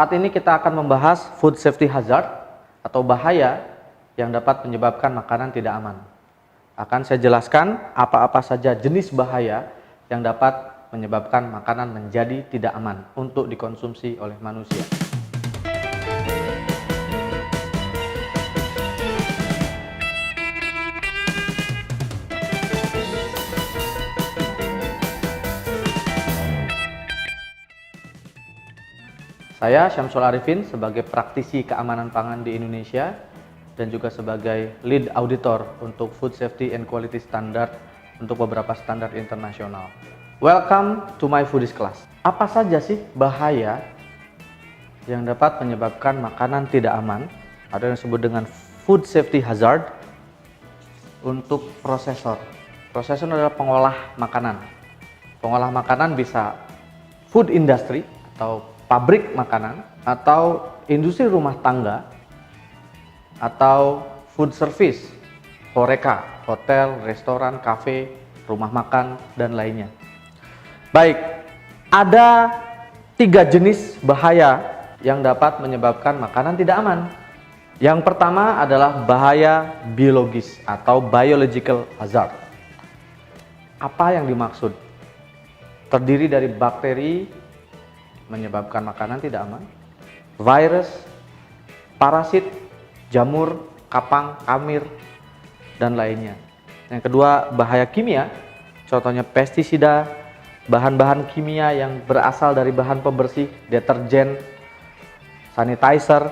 Saat ini kita akan membahas food safety hazard atau bahaya yang dapat menyebabkan makanan tidak aman. Akan saya jelaskan apa-apa saja jenis bahaya yang dapat menyebabkan makanan menjadi tidak aman untuk dikonsumsi oleh manusia. Saya Syamsul Arifin sebagai praktisi keamanan pangan di Indonesia dan juga sebagai lead auditor untuk Food Safety and Quality Standard untuk beberapa standar internasional. Welcome to my foodies class. Apa saja sih bahaya yang dapat menyebabkan makanan tidak aman? Ada yang disebut dengan food safety hazard untuk prosesor. Prosesor adalah pengolah makanan. Pengolah makanan bisa food industry atau pabrik makanan, atau industri rumah tangga, atau food service, HoReCa, hotel, restoran, kafe, rumah makan, dan lainnya. Baik, ada 3 jenis bahaya yang dapat menyebabkan makanan tidak aman. Yang pertama adalah bahaya biologis atau biological hazard. Apa yang dimaksud? Terdiri dari bakteri menyebabkan makanan tidak aman, virus, parasit, jamur, kapang, kamir, dan lainnya. Yang kedua, bahaya kimia, contohnya pestisida, bahan-bahan kimia yang berasal dari bahan pembersih, deterjen, sanitizer,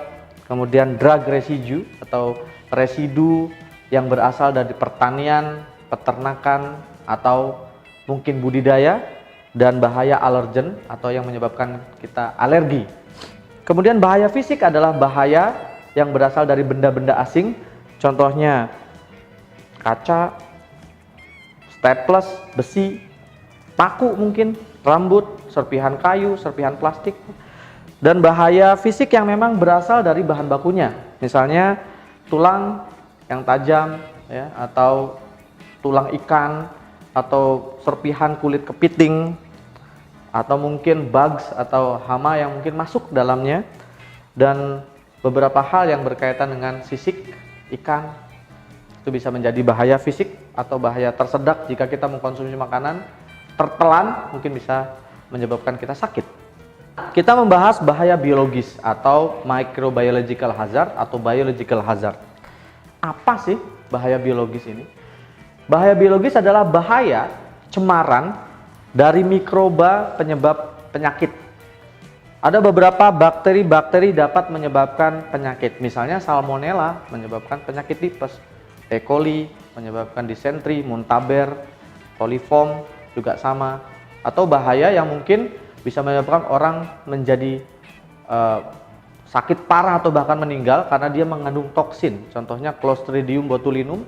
kemudian drug residue atau residu yang berasal dari pertanian, peternakan, atau mungkin budidaya, dan bahaya alergen atau yang menyebabkan kita alergi. Kemudian bahaya fisik adalah bahaya yang berasal dari benda-benda asing, contohnya kaca, staples, besi, paku mungkin, rambut, serpihan kayu, serpihan plastik. Dan bahaya fisik yang memang berasal dari bahan bakunya, misalnya tulang yang tajam ya, atau tulang ikan, atau serpihan kulit kepiting, atau mungkin bugs atau hama yang mungkin masuk dalamnya, dan beberapa hal yang berkaitan dengan sisik ikan itu bisa menjadi bahaya fisik atau bahaya tersedak jika kita mengkonsumsi makanan tertelan, mungkin bisa menyebabkan kita sakit. Kita membahas bahaya biologis atau microbiological hazard atau biological hazard. Apa sih bahaya biologis ini? Bahaya biologis adalah bahaya cemaran dari mikroba penyebab penyakit. Ada beberapa bakteri-bakteri dapat menyebabkan penyakit. Misalnya salmonella menyebabkan penyakit tipes, E. coli menyebabkan disentri, muntaber, coliform juga sama. Atau bahaya yang mungkin bisa menyebabkan orang menjadi sakit parah atau bahkan meninggal karena dia mengandung toksin. Contohnya Clostridium botulinum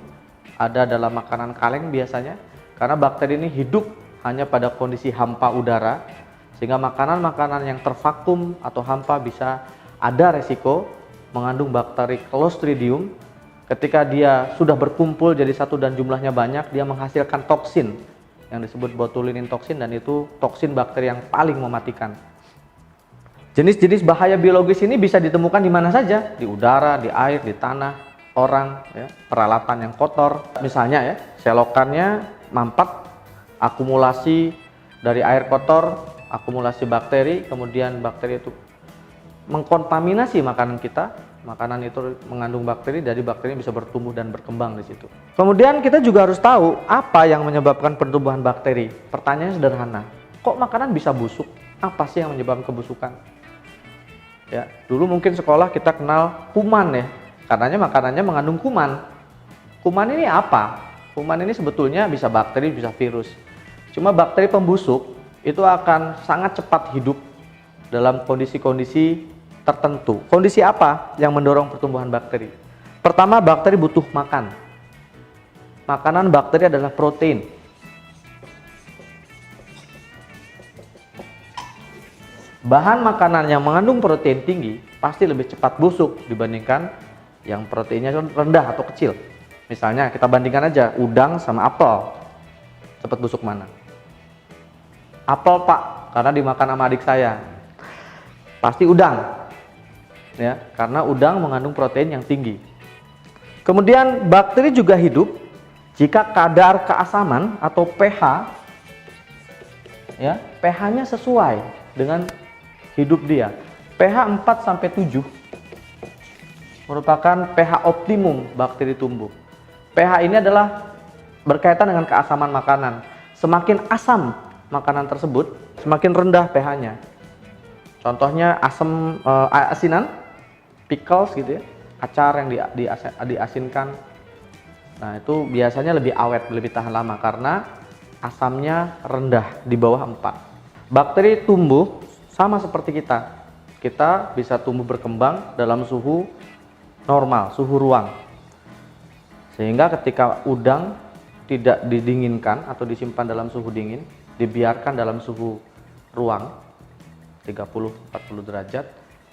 ada dalam makanan kaleng biasanya, karena bakteri ini hidup hanya pada kondisi hampa udara, sehingga makanan-makanan yang tervakum atau hampa bisa ada resiko mengandung bakteri Clostridium. Ketika dia sudah berkumpul jadi satu dan jumlahnya banyak, dia menghasilkan toksin yang disebut botulinum toksin, dan itu toksin bakteri yang paling mematikan. Jenis-jenis bahaya biologis ini bisa ditemukan di mana saja, di udara, di air, di tanah, orang, ya, peralatan yang kotor, misalnya ya, selokannya mampet, akumulasi dari air kotor, akumulasi bakteri, kemudian bakteri itu mengkontaminasi makanan kita, makanan itu mengandung bakteri, dari bakteri bisa bertumbuh dan berkembang di situ. Kemudian kita juga harus tahu apa yang menyebabkan pertumbuhan bakteri. Pertanyaannya sederhana, kok makanan bisa busuk? Apa sih yang menyebabkan kebusukan? Ya, dulu mungkin sekolah kita kenal kuman ya. Karenanya makanannya mengandung kuman. Kuman ini apa? Kuman ini sebetulnya bisa bakteri, bisa virus. Cuma bakteri pembusuk itu akan sangat cepat hidup dalam kondisi-kondisi tertentu. Kondisi apa yang mendorong pertumbuhan bakteri? Pertama, bakteri butuh makan. Makanan bakteri adalah protein. Bahan makanan yang mengandung protein tinggi pasti lebih cepat busuk dibandingkan yang proteinnya rendah atau kecil. Misalnya kita bandingkan aja udang sama apel, cepat busuk mana? Apel pak, karena dimakan sama adik saya. Pasti udang. ya, karena udang mengandung protein yang tinggi. Kemudian bakteri juga hidup jika kadar keasaman atau pH, ya, pH-nya sesuai dengan hidup dia. pH 4 sampai 7 merupakan pH optimum bakteri tumbuh. pH ini adalah berkaitan dengan keasaman makanan. Semakin asam makanan tersebut, semakin rendah pH-nya. Contohnya asam, asinan, pickles gitu ya, acar yang diasinkan. Nah, itu biasanya lebih awet, lebih tahan lama karena asamnya rendah di bawah 4. Bakteri tumbuh sama seperti kita. Kita bisa tumbuh berkembang dalam suhu normal, suhu ruang. Sehingga ketika udang tidak didinginkan atau disimpan dalam suhu dingin, dibiarkan dalam suhu ruang 30-40 derajat,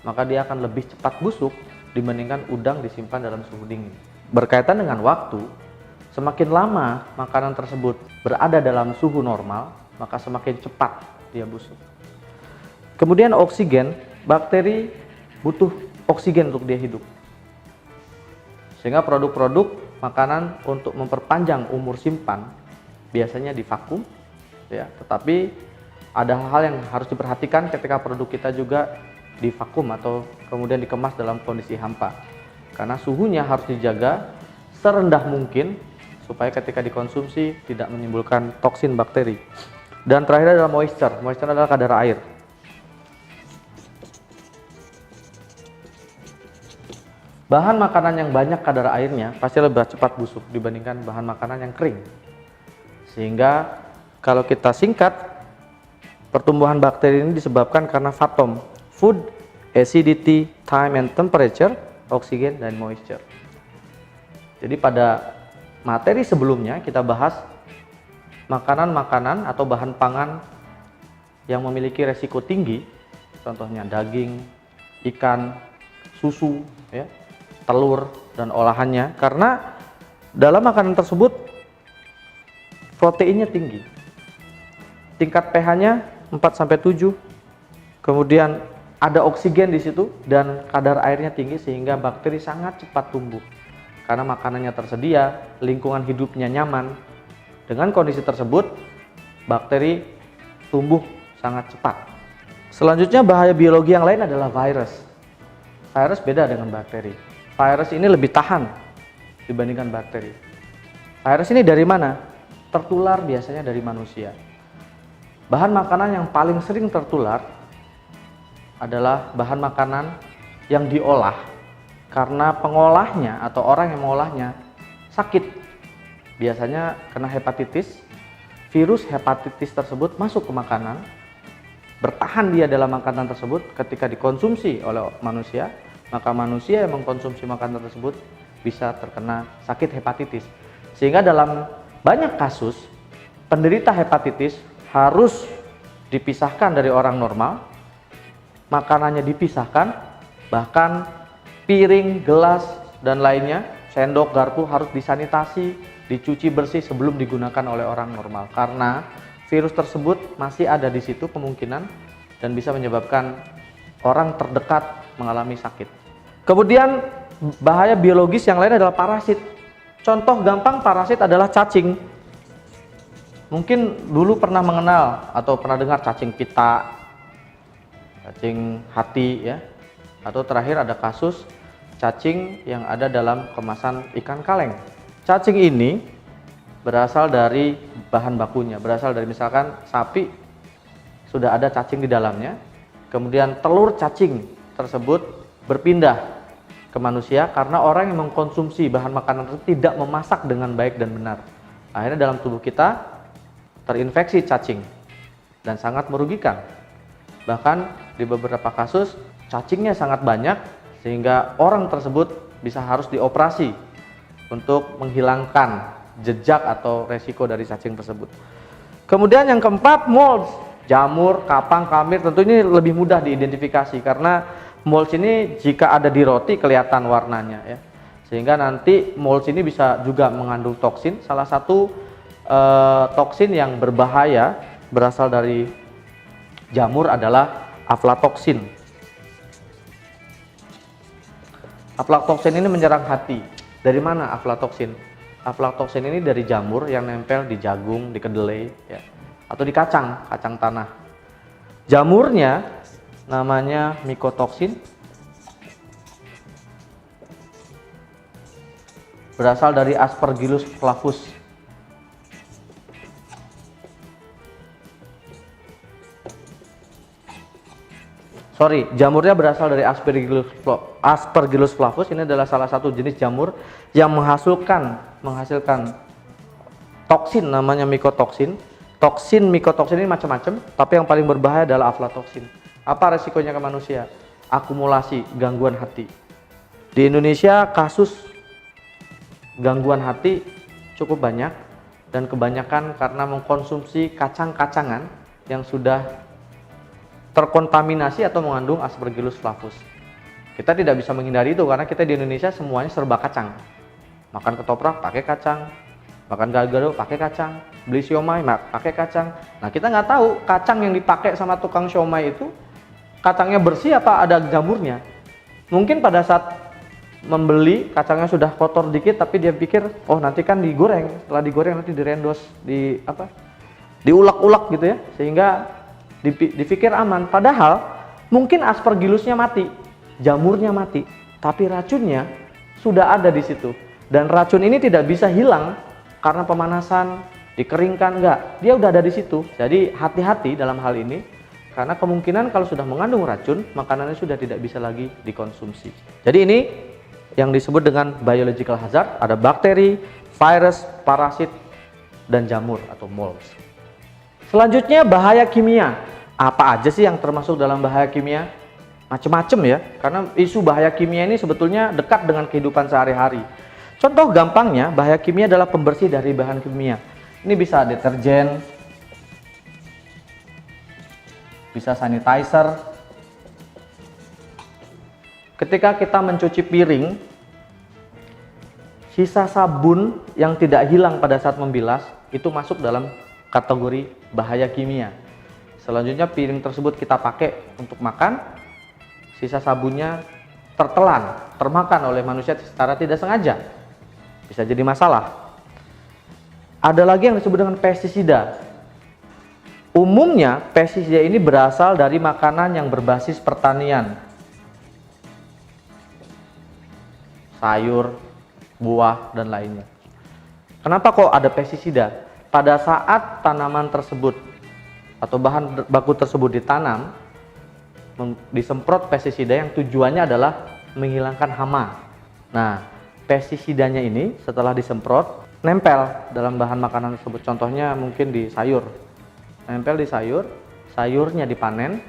maka dia akan lebih cepat busuk dibandingkan udang disimpan dalam suhu dingin. Berkaitan dengan waktu, semakin lama makanan tersebut berada dalam suhu normal, maka semakin cepat dia busuk. Kemudian oksigen, bakteri butuh oksigen untuk dia hidup. Sehingga produk-produk makanan untuk memperpanjang umur simpan biasanya divakum, ya. Tetapi ada hal yang harus diperhatikan ketika produk kita juga divakum atau kemudian dikemas dalam kondisi hampa, karena suhunya harus dijaga serendah mungkin supaya ketika dikonsumsi tidak menimbulkan toksin bakteri. Dan terakhir adalah moisture. Moisture adalah kadar air. Bahan makanan yang banyak kadar airnya pasti lebih cepat busuk dibandingkan bahan makanan yang kering. Sehingga kalau kita singkat, pertumbuhan bakteri ini disebabkan karena FATOM, food, acidity, time and temperature, oksigen, dan moisture. Jadi pada materi sebelumnya kita bahas makanan-makanan atau bahan pangan yang memiliki resiko tinggi, contohnya daging, ikan, susu, ya, telur, dan olahannya, karena dalam makanan tersebut proteinnya tinggi, tingkat pH-nya 4-7, kemudian ada oksigen di situ dan kadar airnya tinggi sehingga bakteri sangat cepat tumbuh karena makanannya tersedia, lingkungan hidupnya nyaman. Dengan kondisi tersebut bakteri tumbuh sangat cepat. Selanjutnya bahaya biologi yang lain adalah virus. Virus beda dengan bakteri. Virus ini lebih tahan dibandingkan bakteri. Virus ini dari mana? Tertular biasanya dari manusia. Bahan makanan yang paling sering tertular adalah bahan makanan yang diolah karena pengolahnya atau orang yang mengolahnya sakit. Biasanya kena hepatitis. Virus hepatitis tersebut masuk ke makanan, bertahan dia dalam makanan tersebut. Ketika dikonsumsi oleh manusia, maka manusia yang mengkonsumsi makanan tersebut bisa terkena sakit hepatitis. Sehingga dalam banyak kasus penderita hepatitis harus dipisahkan dari orang normal, makanannya dipisahkan, bahkan piring, gelas, dan lainnya, sendok, garpu harus disanitasi, dicuci bersih sebelum digunakan oleh orang normal, karena virus tersebut masih ada di situ kemungkinan dan bisa menyebabkan orang terdekat mengalami sakit. Kemudian bahaya biologis yang lain adalah parasit. Contoh gampang parasit adalah cacing. Mungkin dulu pernah mengenal atau pernah dengar cacing pita, cacing hati, ya. Atau terakhir ada kasus cacing yang ada dalam kemasan ikan kaleng. Cacing ini berasal dari bahan bakunya, berasal dari misalkan sapi sudah ada cacing di dalamnya, kemudian telur cacing tersebut berpindah ke manusia karena orang yang mengkonsumsi bahan makanan tersebut tidak memasak dengan baik dan benar. Akhirnya dalam tubuh kita terinfeksi cacing dan sangat merugikan. Bahkan di beberapa kasus cacingnya sangat banyak sehingga orang tersebut bisa harus dioperasi untuk menghilangkan jejak atau resiko dari cacing tersebut. Kemudian yang keempat, molds, jamur, kapang, kamir. Tentu ini lebih mudah diidentifikasi karena molds ini jika ada di roti kelihatan warnanya, ya. Sehingga nanti molds ini bisa juga mengandung toksin. Salah satu toksin yang berbahaya berasal dari jamur adalah aflatoksin. Aflatoksin ini menyerang hati. Dari mana aflatoksin? Aflatoksin ini dari jamur yang nempel di jagung, di kedelai, ya, atau di kacang, kacang tanah. Jamurnya namanya mycotoxin, berasal dari Aspergillus flavus. Jamurnya berasal dari Aspergillus flavus. Ini adalah salah satu jenis jamur yang menghasilkan toksin namanya mycotoxin. Toksin mycotoxin ini macam-macam, tapi yang paling berbahaya adalah aflatoksin. Apa resikonya ke manusia? Akumulasi gangguan hati. Di Indonesia kasus gangguan hati cukup banyak, dan kebanyakan karena mengkonsumsi kacang-kacangan yang sudah terkontaminasi atau mengandung Aspergillus flavus. Kita tidak bisa menghindari itu karena kita di Indonesia semuanya serba kacang. Makan ketoprak pakai kacang, makan gado-gado pakai kacang, beli siomay pakai kacang. Nah, kita nggak tahu kacang yang dipakai sama tukang siomay itu kacangnya bersih apa ada jamurnya. Mungkin pada saat membeli kacangnya sudah kotor dikit, tapi dia pikir, oh nanti kan digoreng, setelah digoreng nanti direndos, diulek-ulek gitu ya, sehingga dipikir aman. Padahal mungkin Aspergillusnya mati, jamurnya mati, tapi racunnya sudah ada di situ. Dan racun ini tidak bisa hilang karena pemanasan, dikeringkan, enggak, dia udah ada di situ. Jadi hati-hati dalam hal ini, karena kemungkinan kalau sudah mengandung racun, makanannya sudah tidak bisa lagi dikonsumsi. Jadi ini yang disebut dengan biological hazard, ada bakteri, virus, parasit, dan jamur atau molds. Selanjutnya bahaya kimia. Apa aja sih yang termasuk dalam bahaya kimia? Macam-macam ya, karena isu bahaya kimia ini sebetulnya dekat dengan kehidupan sehari-hari. Contoh gampangnya, bahaya kimia adalah pembersih dari bahan kimia. Ini bisa deterjen, bisa sanitizer. Ketika kita mencuci piring, sisa sabun yang tidak hilang pada saat membilas itu masuk dalam kategori bahaya kimia. Selanjutnya piring tersebut kita pakai untuk makan, sisa sabunnya tertelan, termakan oleh manusia secara tidak sengaja, bisa jadi masalah. Ada lagi yang disebut dengan pestisida. Umumnya pestisida ini berasal dari makanan yang berbasis pertanian, sayur, buah, dan lainnya. Kenapa kok ada pestisida? Pada saat tanaman tersebut atau bahan baku tersebut ditanam, disemprot pestisida yang tujuannya adalah menghilangkan hama. Nah, pestisidanya ini setelah disemprot nempel dalam bahan makanan tersebut. Contohnya mungkin di sayur, nempel di sayur, sayurnya dipanen,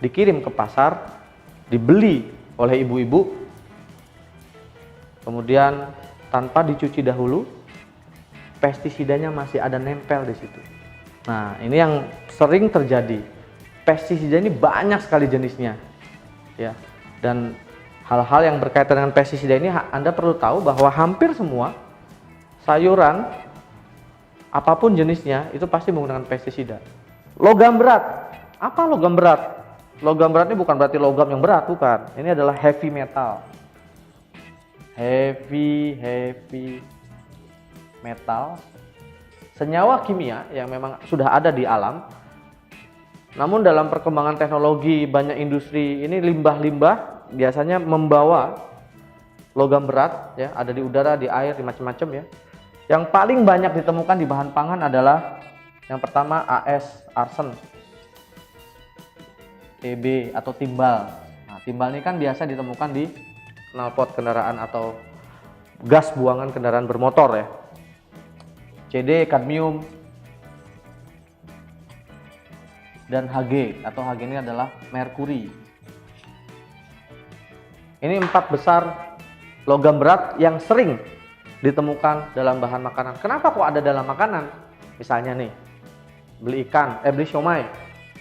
dikirim ke pasar, dibeli oleh ibu-ibu, kemudian tanpa dicuci dahulu, pestisidanya masih ada nempel di situ. Nah, ini yang sering terjadi. Pestisida ini banyak sekali jenisnya, ya. Dan hal-hal yang berkaitan dengan pestisida ini Anda perlu tahu bahwa hampir semua sayuran apapun jenisnya itu pasti menggunakan pestisida. Logam berat. Apa logam berat? Logam berat ini bukan berarti logam yang berat, bukan. Ini adalah heavy metal. Heavy metal, senyawa kimia yang memang sudah ada di alam. Namun dalam perkembangan teknologi banyak industri ini limbah-limbah biasanya membawa logam berat, ya, ada di udara, di air, di macam-macam ya. Yang paling banyak ditemukan di bahan pangan adalah yang pertama AS, arsen, TB atau timbal. Nah, timbal ini kan biasa ditemukan di knalpot kendaraan atau gas buangan kendaraan bermotor ya. CD, kadmium, dan Hg atau Hg ini adalah merkuri. Ini 4 besar logam berat yang sering ditemukan dalam bahan makanan. Kenapa kok ada dalam makanan? Misalnya nih, beli siomay.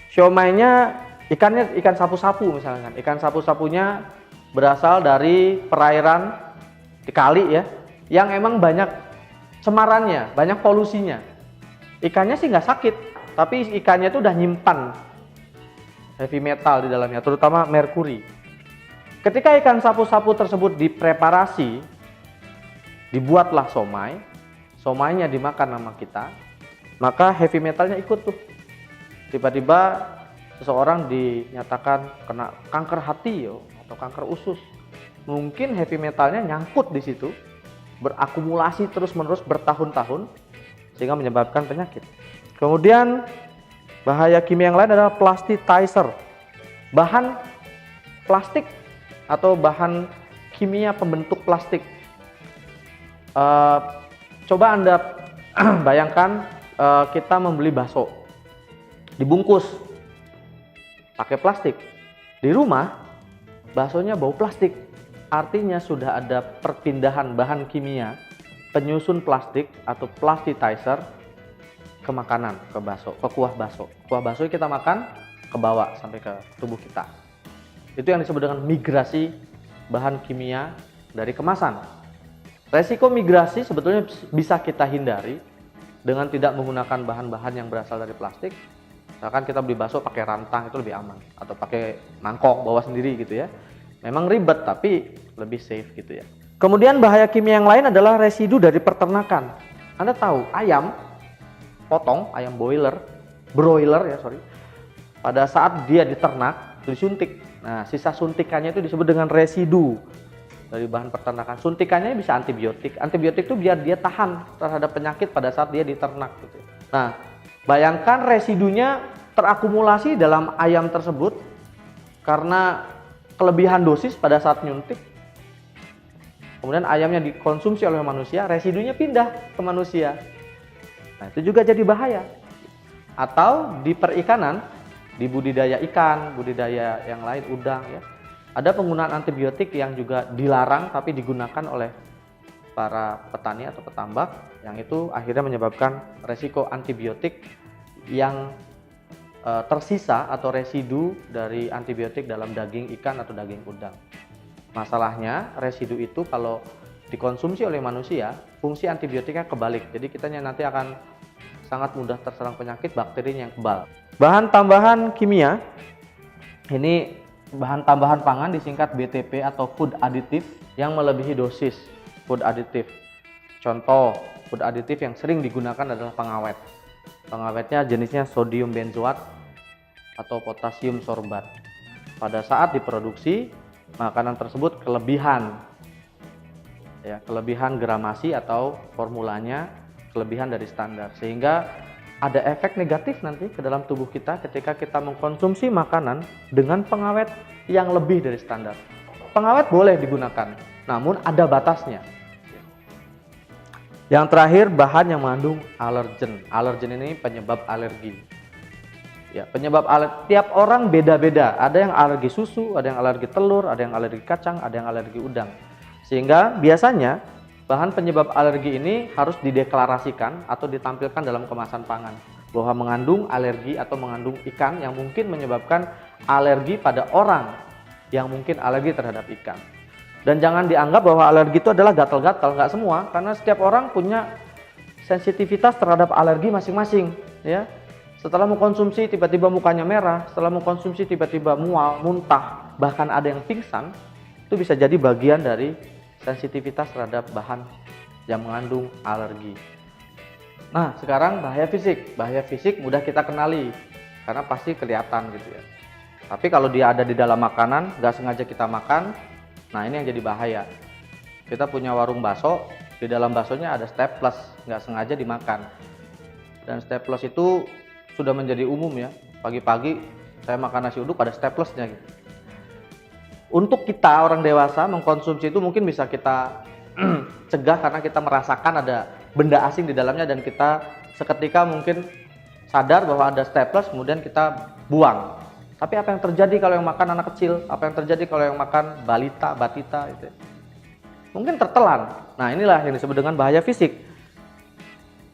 Siomaynya ikannya ikan sapu-sapu misalkan. Ikan sapu-sapunya berasal dari perairan di kali ya, yang emang banyak cemarannya, banyak polusinya. Ikannya sih nggak sakit, tapi ikannya itu udah nyimpan heavy metal di dalamnya, terutama merkuri. Ketika ikan sapu-sapu tersebut dipreparasi, dibuatlah somai, somainya dimakan sama kita, maka heavy metalnya ikut tuh. Tiba-tiba seseorang dinyatakan kena kanker hati atau kanker usus. Mungkin heavy metalnya nyangkut di situ, berakumulasi terus-menerus bertahun-tahun sehingga menyebabkan penyakit. Kemudian bahaya kimia yang lain adalah plasticizer. Bahan plastik atau bahan kimia pembentuk plastik. Coba Anda bayangkan kita membeli bakso dibungkus pakai plastik. Di rumah baksonya bau plastik. Artinya sudah ada perpindahan bahan kimia penyusun plastik atau plasticizer ke makanan, ke bakso, ke kuah bakso. Kuah bakso kita makan ke bawah sampai ke tubuh kita. Itu yang disebut dengan migrasi bahan kimia dari kemasan. Resiko migrasi sebetulnya bisa kita hindari dengan tidak menggunakan bahan-bahan yang berasal dari plastik. Misalkan kita beli bakso pakai rantang, itu lebih aman, atau pakai mangkok bawa sendiri gitu ya. Memang ribet tapi lebih safe gitu ya. Kemudian bahaya kimia yang lain adalah residu dari peternakan. Anda tahu ayam potong, ayam broiler ya sorry, pada saat dia diternak disuntik. Nah, sisa suntikannya itu disebut dengan residu dari bahan peternakan. Suntikannya bisa antibiotik. Antibiotik itu biar dia tahan terhadap penyakit pada saat dia diternak gitu. Nah, bayangkan residunya terakumulasi dalam ayam tersebut karena kelebihan dosis pada saat nyuntik. Kemudian ayamnya dikonsumsi oleh manusia, residunya pindah ke manusia. Nah, itu juga jadi bahaya. Atau di perikanan, di budidaya ikan, budidaya yang lain, udang ya. Ada penggunaan antibiotik yang juga dilarang tapi digunakan oleh para petani atau petambak, yang itu akhirnya menyebabkan resiko antibiotik yang tersisa atau residu dari antibiotik dalam daging ikan atau daging udang. Masalahnya residu itu kalau dikonsumsi oleh manusia, fungsi antibiotiknya kebalik. Jadi kitanya nanti akan sangat mudah terserang penyakit bakterinya yang kebal. Bahan tambahan kimia, ini bahan tambahan pangan disingkat BTP atau food additive yang melebihi dosis food additive. Contoh food additive yang sering digunakan adalah pengawet. Pengawetnya jenisnya sodium benzoat atau potasium sorbat. Pada saat diproduksi, makanan tersebut kelebihan gramasi atau formulanya kelebihan dari standar, sehingga ada efek negatif nanti ke dalam tubuh kita ketika kita mengkonsumsi makanan dengan pengawet yang lebih dari standar. Pengawet boleh digunakan, namun ada batasnya. Yang terakhir, bahan yang mengandung alergen. Alergen ini penyebab alergi. Ya, penyebab alergi tiap orang beda-beda. Ada yang alergi susu, ada yang alergi telur, ada yang alergi kacang, ada yang alergi udang. Sehingga biasanya bahan penyebab alergi ini harus dideklarasikan atau ditampilkan dalam kemasan pangan bahwa mengandung alergi atau mengandung ikan yang mungkin menyebabkan alergi pada orang yang mungkin alergi terhadap ikan. Dan jangan dianggap bahwa alergi itu adalah gatal-gatal, nggak semua, karena setiap orang punya sensitivitas terhadap alergi masing-masing ya. Setelah mengkonsumsi tiba-tiba mukanya merah, setelah mengkonsumsi tiba-tiba mual, muntah, bahkan ada yang pingsan, itu bisa jadi bagian dari sensitivitas terhadap bahan yang mengandung alergi. Nah, sekarang bahaya fisik. Bahaya fisik mudah kita kenali karena pasti kelihatan gitu ya. Tapi kalau dia ada di dalam makanan, nggak sengaja kita makan, nah ini yang jadi bahaya. Kita punya warung bakso, di dalam baksonya ada staples, nggak sengaja dimakan. Dan staples itu sudah menjadi umum ya. Pagi-pagi saya makan nasi uduk ada staplesnya gitu. Untuk kita orang dewasa mengkonsumsi itu mungkin bisa kita cegah karena kita merasakan ada benda asing di dalamnya dan kita seketika mungkin sadar bahwa ada staples kemudian kita buang. Tapi apa yang terjadi kalau yang makan anak kecil? Apa yang terjadi kalau yang makan balita, batita gitu? Mungkin tertelan. Nah, inilah yang disebut dengan bahaya fisik.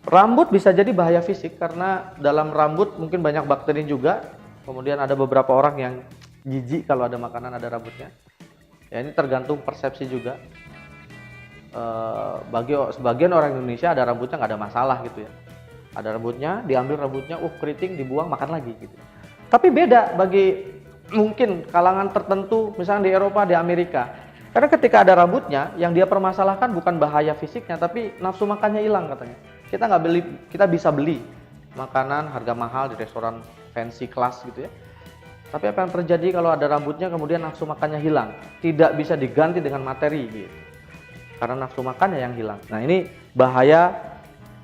Rambut bisa jadi bahaya fisik karena dalam rambut mungkin banyak bakteri juga. Kemudian ada beberapa orang yang jijik kalau ada makanan ada rambutnya. Ya, ini tergantung persepsi juga. Bagi sebagian orang Indonesia ada rambutnya nggak ada masalah gitu ya. Ada rambutnya, diambil rambutnya, keriting, dibuang, makan lagi gitu. Tapi beda bagi mungkin kalangan tertentu, misalnya di Eropa, di Amerika. Karena ketika ada rambutnya, yang dia permasalahkan bukan bahaya fisiknya, tapi nafsu makannya hilang katanya. Kita nggak beli, kita bisa beli makanan harga mahal di restoran fancy kelas gitu ya. Tapi apa yang terjadi kalau ada rambutnya kemudian nafsu makannya hilang? Tidak bisa diganti dengan materi gitu. Karena nafsu makannya yang hilang. Nah ini bahaya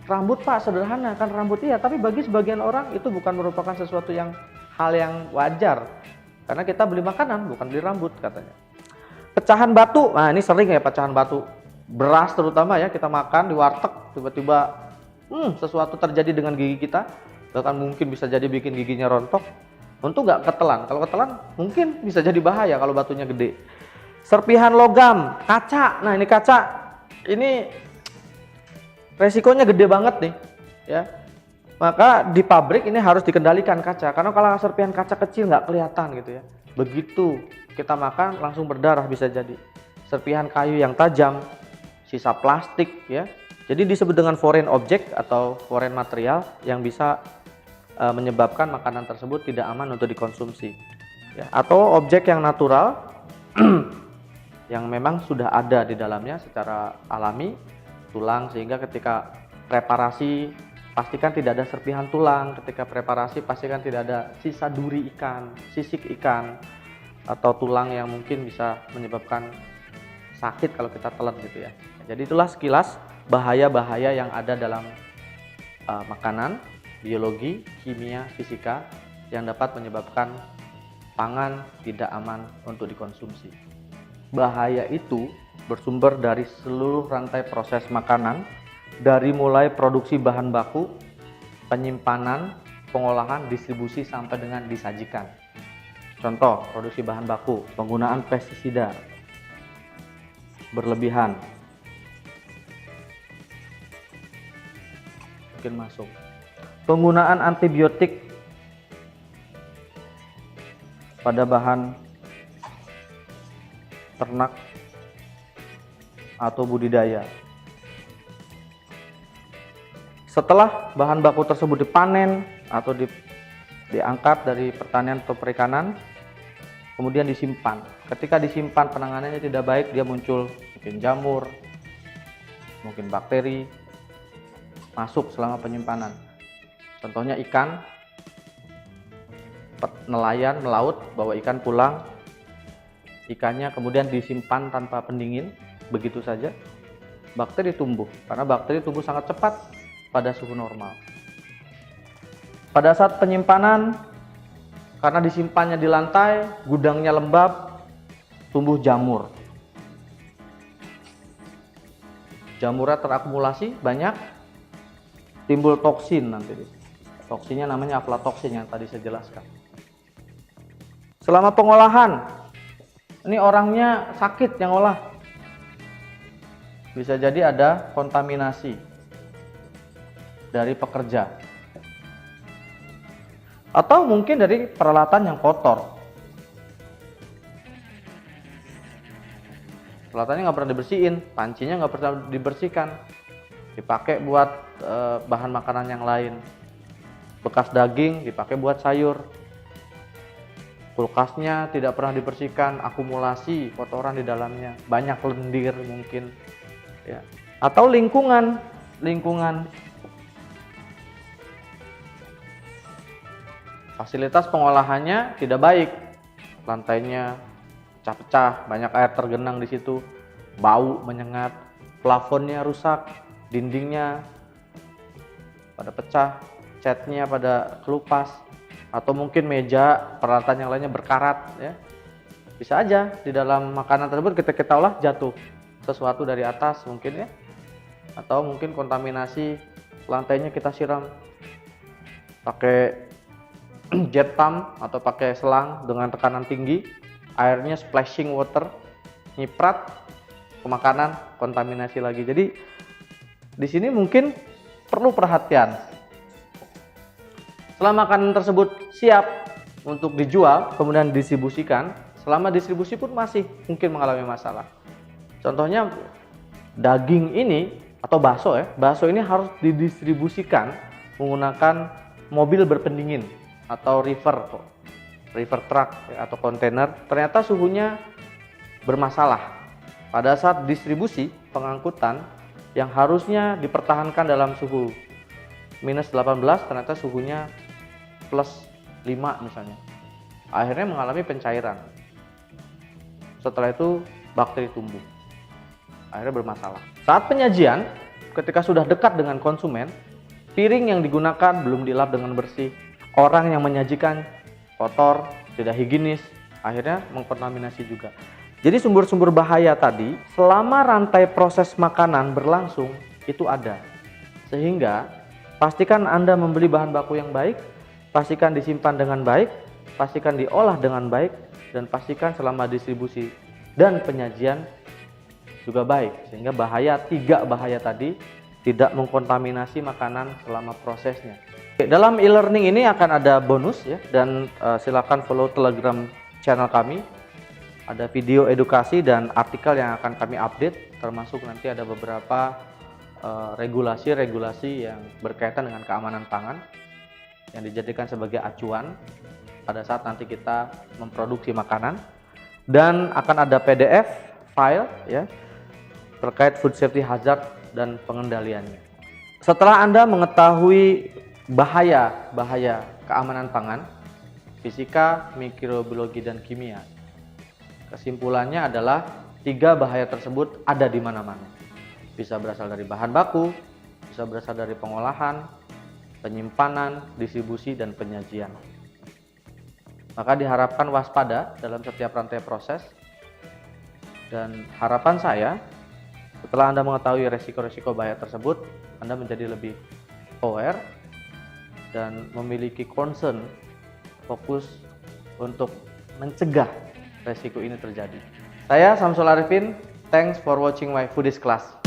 rambut Pak, sederhana kan rambut iya, tapi bagi sebagian orang itu bukan merupakan sesuatu yang hal yang wajar. Karena kita beli makanan bukan beli rambut katanya. Pecahan batu, nah ini sering ya pecahan batu. Beras terutama ya, kita makan di warteg tiba-tiba sesuatu terjadi dengan gigi kita. Bahkan mungkin bisa jadi bikin giginya rontok. Untung nggak ketelan, kalau ketelan mungkin bisa jadi bahaya kalau batunya gede. Serpihan logam, kaca, nah ini kaca, ini resikonya gede banget nih ya. Maka di pabrik ini harus dikendalikan kaca, karena kalau serpihan kaca kecil nggak kelihatan gitu ya. Begitu kita makan langsung berdarah bisa jadi. Serpihan kayu yang tajam, sisa plastik ya. Jadi disebut dengan foreign object atau foreign material yang bisa menyebabkan makanan tersebut tidak aman untuk dikonsumsi ya. Atau objek yang natural yang memang sudah ada di dalamnya secara alami, tulang, sehingga ketika preparasi pastikan tidak ada serpihan tulang, ketika preparasi pastikan tidak ada sisa duri ikan, sisik ikan, atau tulang yang mungkin bisa menyebabkan sakit kalau kita telan gitu ya. Jadi itulah sekilas bahaya-bahaya yang ada dalam makanan, biologi, kimia, fisika yang dapat menyebabkan pangan tidak aman untuk dikonsumsi. Bahaya itu bersumber dari seluruh rantai proses makanan, dari mulai produksi bahan baku, penyimpanan, pengolahan, distribusi sampai dengan disajikan. Contoh, produksi bahan baku, penggunaan pestisida berlebihan. Mungkin masuk. Penggunaan antibiotik pada bahan ternak atau budidaya. Setelah bahan baku tersebut dipanen atau diangkat dari pertanian atau perikanan, kemudian disimpan. Ketika disimpan penanganannya tidak baik, dia muncul mungkin jamur, mungkin bakteri masuk selama penyimpanan. Contohnya ikan, nelayan melaut bawa ikan pulang, ikannya kemudian disimpan tanpa pendingin begitu saja, bakteri tumbuh, karena bakteri tumbuh sangat cepat pada suhu normal. Pada saat penyimpanan, karena disimpannya di lantai, gudangnya lembab, tumbuh jamur. Jamurnya terakumulasi banyak, timbul toksin nanti. Toksinnya namanya aflatoksin yang tadi saya jelaskan. Selama pengolahan, ini orangnya sakit yang olah. Bisa jadi ada kontaminasi dari pekerja. Atau mungkin dari peralatan yang kotor. Peralatannya nggak pernah dibersihin, pancinya nggak pernah dibersihkan. Dipakai buat bahan makanan yang lain. Bekas daging dipakai buat sayur. Kulkasnya tidak pernah dibersihkan, akumulasi kotoran di dalamnya, banyak lendir mungkin ya. Atau lingkungan fasilitas pengolahannya tidak baik, lantainya pecah-pecah, banyak air tergenang di situ, bau menyengat, plafonnya rusak, dindingnya pada pecah, catnya pada kelupas, atau mungkin meja peralatan yang lainnya berkarat ya. Bisa aja di dalam makanan tersebut kita olah jatuh sesuatu dari atas mungkin ya, atau mungkin kontaminasi lantainya kita siram pakai jet pump atau pakai selang dengan tekanan tinggi, airnya splashing water, nyiprat ke makanan, kontaminasi lagi. Jadi di sini mungkin perlu perhatian. Setelah makanan tersebut siap untuk dijual, kemudian didistribusikan, selama distribusi pun masih mungkin mengalami masalah. Contohnya daging ini atau bakso ya, bakso ini harus didistribusikan menggunakan mobil berpendingin atau river river truck ya, atau kontainer, ternyata suhunya bermasalah. Pada saat distribusi pengangkutan yang harusnya dipertahankan dalam suhu minus 18, ternyata suhunya plus 5 misalnya. Akhirnya mengalami pencairan. Setelah itu bakteri tumbuh. Akhirnya bermasalah. Saat penyajian, ketika sudah dekat dengan konsumen, piring yang digunakan belum dilap dengan bersih. Orang yang menyajikan kotor, tidak higienis, akhirnya mengkontaminasi juga. Jadi sumber-sumber bahaya tadi selama rantai proses makanan berlangsung itu ada. Sehingga pastikan Anda membeli bahan baku yang baik, pastikan disimpan dengan baik, pastikan diolah dengan baik, dan pastikan selama distribusi dan penyajian juga baik. Sehingga tiga bahaya tadi tidak mengkontaminasi makanan selama prosesnya. Dalam e-learning ini akan ada bonus ya, dan silakan follow Telegram channel kami. Ada video edukasi dan artikel yang akan kami update, termasuk nanti ada beberapa regulasi-regulasi yang berkaitan dengan keamanan pangan yang dijadikan sebagai acuan pada saat nanti kita memproduksi makanan. Dan akan ada PDF file ya terkait food safety hazard dan pengendaliannya. Setelah Anda mengetahui bahaya keamanan pangan, fisika, mikrobiologi, dan kimia, kesimpulannya adalah 3 bahaya tersebut ada di mana-mana. Bisa berasal dari bahan baku, bisa berasal dari pengolahan, penyimpanan, distribusi, dan penyajian. Maka diharapkan waspada dalam setiap rantai proses. Dan harapan saya, setelah Anda mengetahui resiko-resiko bahaya tersebut, Anda menjadi lebih aware dan memiliki concern, fokus untuk mencegah resiko ini terjadi. Saya Samsul Arifin, thanks for watching my foodies class.